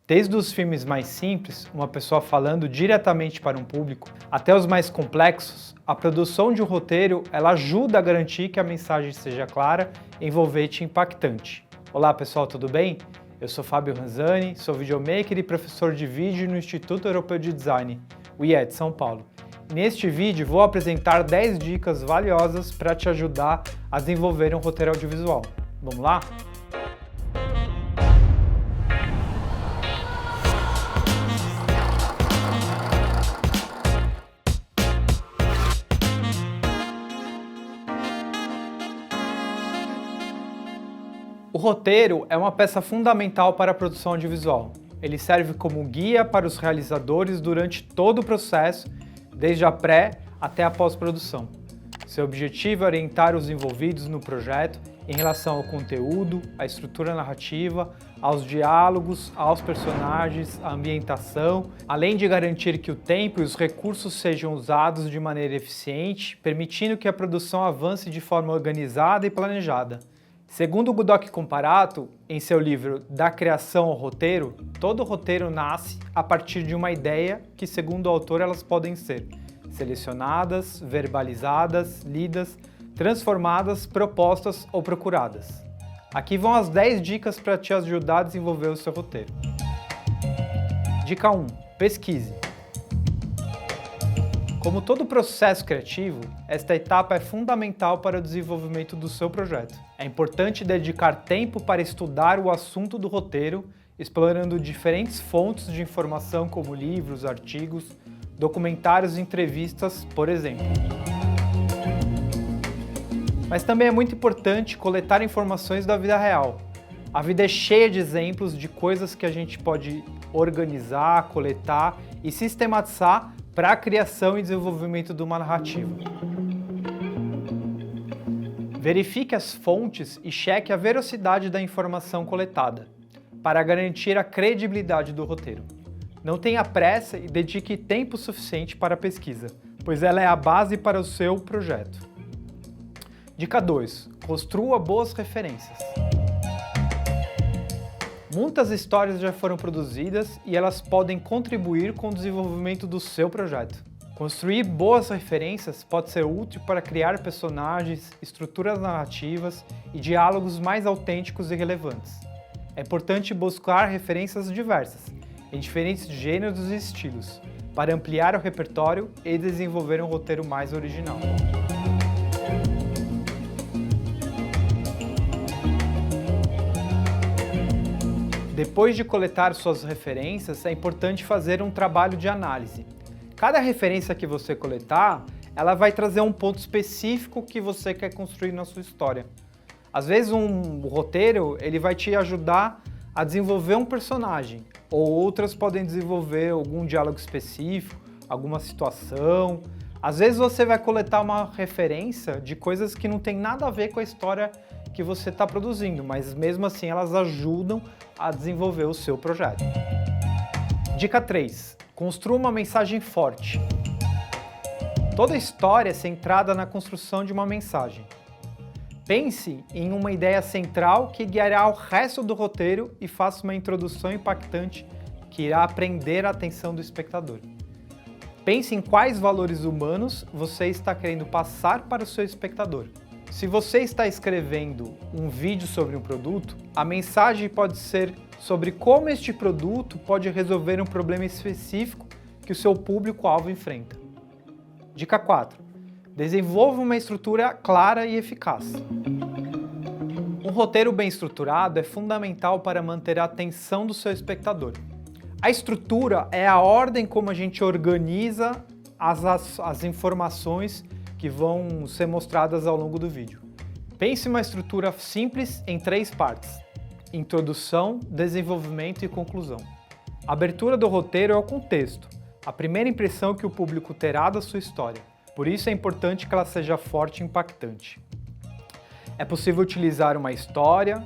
Desde os filmes mais simples, uma pessoa falando diretamente para um público, até os mais complexos, a produção de um roteiro ela ajuda a garantir que a mensagem seja clara, envolvente e impactante. Olá pessoal, tudo bem? Eu sou Fábio Ranzani, sou videomaker e professor de vídeo no Instituto Europeu de Design, o IE de São Paulo. Neste vídeo vou apresentar 10 dicas valiosas para te ajudar a desenvolver um roteiro audiovisual. Vamos lá? O roteiro é uma peça fundamental para a produção audiovisual. Ele serve como guia para os realizadores durante todo o processo, desde a pré até a pós-produção. Seu objetivo é orientar os envolvidos no projeto em relação ao conteúdo, à estrutura narrativa, aos diálogos, aos personagens, à ambientação, além de garantir que o tempo e os recursos sejam usados de maneira eficiente, permitindo que a produção avance de forma organizada e planejada. Segundo Gudok Comparato, em seu livro Da Criação ao Roteiro, todo roteiro nasce a partir de uma ideia que, segundo o autor, elas podem ser selecionadas, verbalizadas, lidas, transformadas, propostas ou procuradas. Aqui vão as 10 dicas para te ajudar a desenvolver o seu roteiro. Dica 1. Pesquise. Como todo processo criativo, esta etapa é fundamental para o desenvolvimento do seu projeto. É importante dedicar tempo para estudar o assunto do roteiro, explorando diferentes fontes de informação como livros, artigos, documentários e entrevistas, por exemplo. Mas também é muito importante coletar informações da vida real. A vida é cheia de exemplos de coisas que a gente pode organizar, coletar e sistematizar para a criação e desenvolvimento de uma narrativa. Verifique as fontes e cheque a veracidade da informação coletada, para garantir a credibilidade do roteiro. Não tenha pressa e dedique tempo suficiente para a pesquisa, pois ela é a base para o seu projeto. Dica 2. Construa boas referências. Muitas histórias já foram produzidas e elas podem contribuir com o desenvolvimento do seu projeto. Construir boas referências pode ser útil para criar personagens, estruturas narrativas e diálogos mais autênticos e relevantes. É importante buscar referências diversas, em diferentes gêneros e estilos, para ampliar o repertório e desenvolver um roteiro mais original. Depois de coletar suas referências, é importante fazer um trabalho de análise. Cada referência que você coletar, ela vai trazer um ponto específico que você quer construir na sua história. Às vezes um roteiro ele vai te ajudar a desenvolver um personagem, ou outras podem desenvolver algum diálogo específico, alguma situação. Às vezes você vai coletar uma referência de coisas que não tem nada a ver com a história que você está produzindo, mas mesmo assim elas ajudam a desenvolver o seu projeto. Dica 3. Construa uma mensagem forte. Toda história é centrada na construção de uma mensagem. Pense em uma ideia central que guiará o resto do roteiro e faça uma introdução impactante que irá prender a atenção do espectador. Pense em quais valores humanos você está querendo passar para o seu espectador. Se você está escrevendo um vídeo sobre um produto, a mensagem pode ser sobre como este produto pode resolver um problema específico que o seu público-alvo enfrenta. Dica 4. Desenvolva uma estrutura clara e eficaz. Um roteiro bem estruturado é fundamental para manter a atenção do seu espectador. A estrutura é a ordem como a gente organiza as informações que vão ser mostradas ao longo do vídeo. Pense em uma estrutura simples em 3 partes: introdução, desenvolvimento e conclusão. A abertura do roteiro é o contexto, a primeira impressão que o público terá da sua história. Por isso é importante que ela seja forte e impactante. É possível utilizar uma história,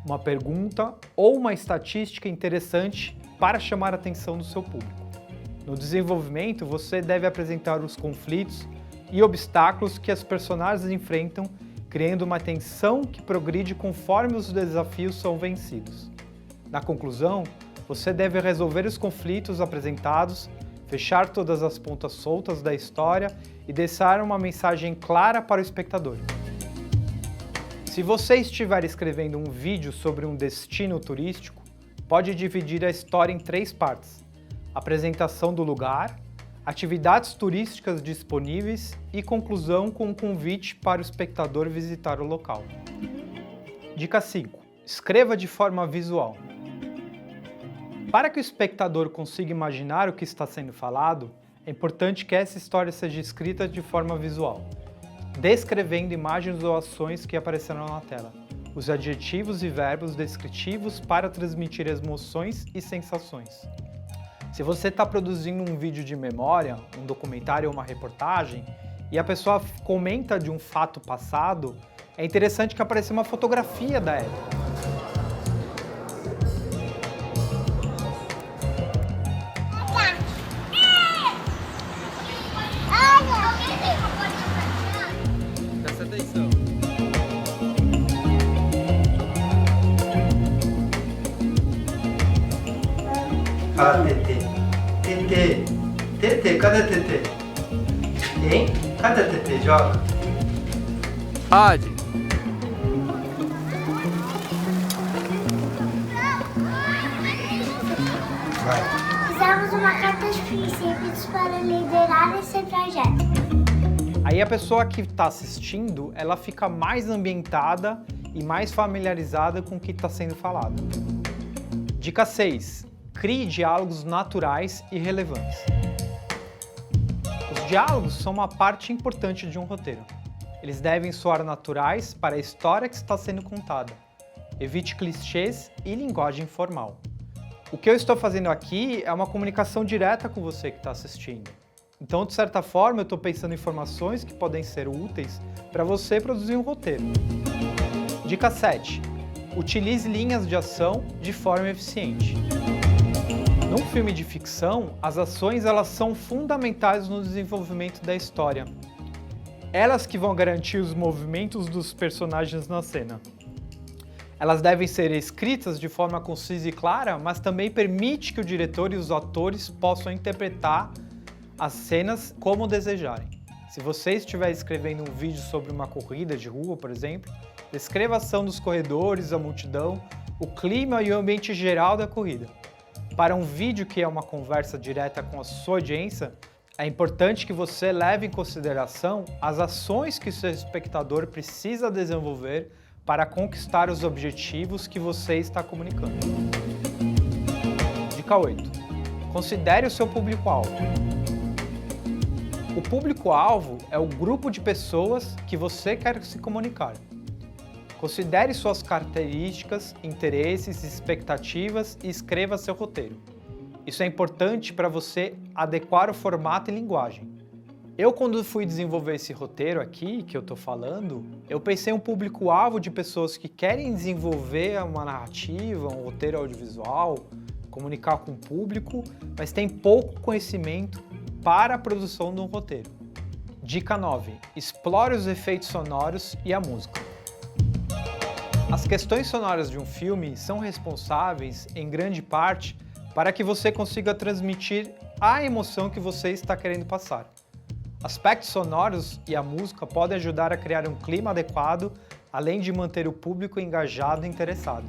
uma pergunta ou uma estatística interessante para chamar a atenção do seu público. No desenvolvimento, você deve apresentar os conflitos e obstáculos que as personagens enfrentam, criando uma tensão que progride conforme os desafios são vencidos. Na conclusão, Você deve resolver os conflitos apresentados, fechar todas as pontas soltas da história e deixar uma mensagem clara para o espectador. Se você estiver escrevendo um vídeo sobre um destino turístico, pode dividir a história em 3 partes: apresentação do lugar, atividades turísticas disponíveis e conclusão com um convite para o espectador visitar o local. Dica 5. Escreva de forma visual. Para que o espectador consiga imaginar o que está sendo falado, é importante que essa história seja escrita de forma visual, descrevendo imagens ou ações que aparecerão na tela. Use adjetivos e verbos descritivos para transmitir emoções e sensações. Se você está produzindo um vídeo de memória, um documentário ou uma reportagem, e a pessoa comenta de um fato passado, é interessante que apareça uma fotografia da época. Presta atenção. Ah, Tetê. Tetê. Tetê, cadê Tetê? Hein? Cadê Tetê? Joga. Pode. Vai. Fizemos uma carta de princípios para liderar esse projeto. Aí a pessoa que está assistindo, ela fica mais ambientada e mais familiarizada com o que está sendo falado. Dica 6. Crie diálogos naturais e relevantes. Os diálogos são uma parte importante de um roteiro. Eles devem soar naturais para a história que está sendo contada. Evite clichês e linguagem formal. O que eu estou fazendo aqui é uma comunicação direta com você que está assistindo. Então, de certa forma, eu estou pensando em informações que podem ser úteis para você produzir um roteiro. Dica 7. Utilize linhas de ação de forma eficiente. Num filme de ficção, as ações elas são fundamentais no desenvolvimento da história. Elas que vão garantir os movimentos dos personagens na cena. Elas devem ser escritas de forma concisa e clara, mas também permite que o diretor e os atores possam interpretar as cenas como desejarem. Se você estiver escrevendo um vídeo sobre uma corrida de rua, por exemplo, descreva a ação dos corredores, a multidão, o clima e o ambiente geral da corrida. Para um vídeo que é uma conversa direta com a sua audiência, é importante que você leve em consideração as ações que o seu espectador precisa desenvolver para conquistar os objetivos que você está comunicando. Dica 8. Considere o seu público-alvo. O público-alvo é o grupo de pessoas que você quer se comunicar. Considere suas características, interesses, expectativas e escreva seu roteiro. Isso é importante para você adequar o formato e linguagem. Quando fui desenvolver esse roteiro aqui, que eu estou falando, eu pensei em um público-alvo de pessoas que querem desenvolver uma narrativa, um roteiro audiovisual, comunicar com o público, mas tem pouco conhecimento para a produção de um roteiro. Dica 9. Explore os efeitos sonoros e a música. As questões sonoras de um filme são responsáveis, em grande parte, para que você consiga transmitir a emoção que você está querendo passar. Aspectos sonoros e a música podem ajudar a criar um clima adequado, além de manter o público engajado e interessado.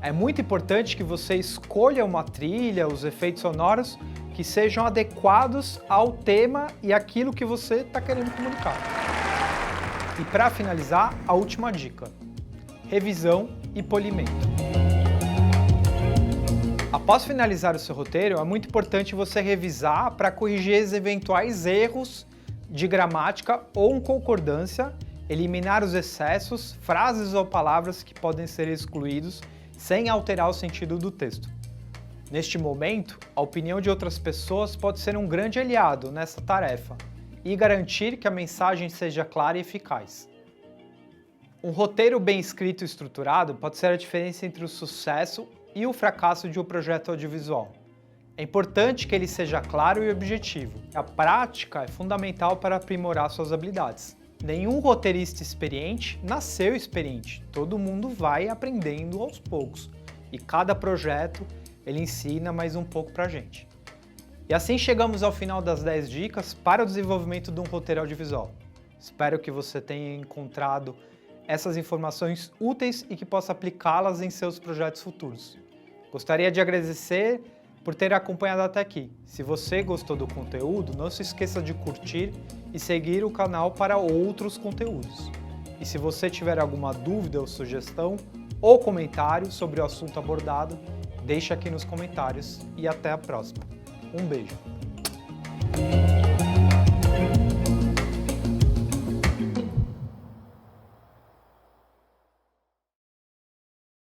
É muito importante que você escolha uma trilha, os efeitos sonoros, que sejam adequados ao tema e aquilo que você está querendo comunicar. E para finalizar, a última dica: revisão e polimento. Após finalizar o seu roteiro, é muito importante você revisar para corrigir os eventuais erros de gramática ou concordância, eliminar os excessos, frases ou palavras que podem ser excluídos sem alterar o sentido do texto. Neste momento, a opinião de outras pessoas pode ser um grande aliado nessa tarefa e garantir que a mensagem seja clara e eficaz. Um roteiro bem escrito e estruturado pode ser a diferença entre o sucesso e o fracasso de um projeto audiovisual. É importante que ele seja claro e objetivo. A prática é fundamental para aprimorar suas habilidades. Nenhum roteirista experiente nasceu experiente. Todo mundo vai aprendendo aos poucos. E cada projeto ele ensina mais um pouco pra gente. E assim chegamos ao final das 10 dicas para o desenvolvimento de um roteiro audiovisual. Espero que você tenha encontrado essas informações úteis e que possa aplicá-las em seus projetos futuros. Gostaria de agradecer por ter acompanhado até aqui. Se você gostou do conteúdo, não se esqueça de curtir e seguir o canal para outros conteúdos. E se você tiver alguma dúvida ou sugestão ou comentário sobre o assunto abordado, deixe aqui nos comentários e até a próxima. Um beijo!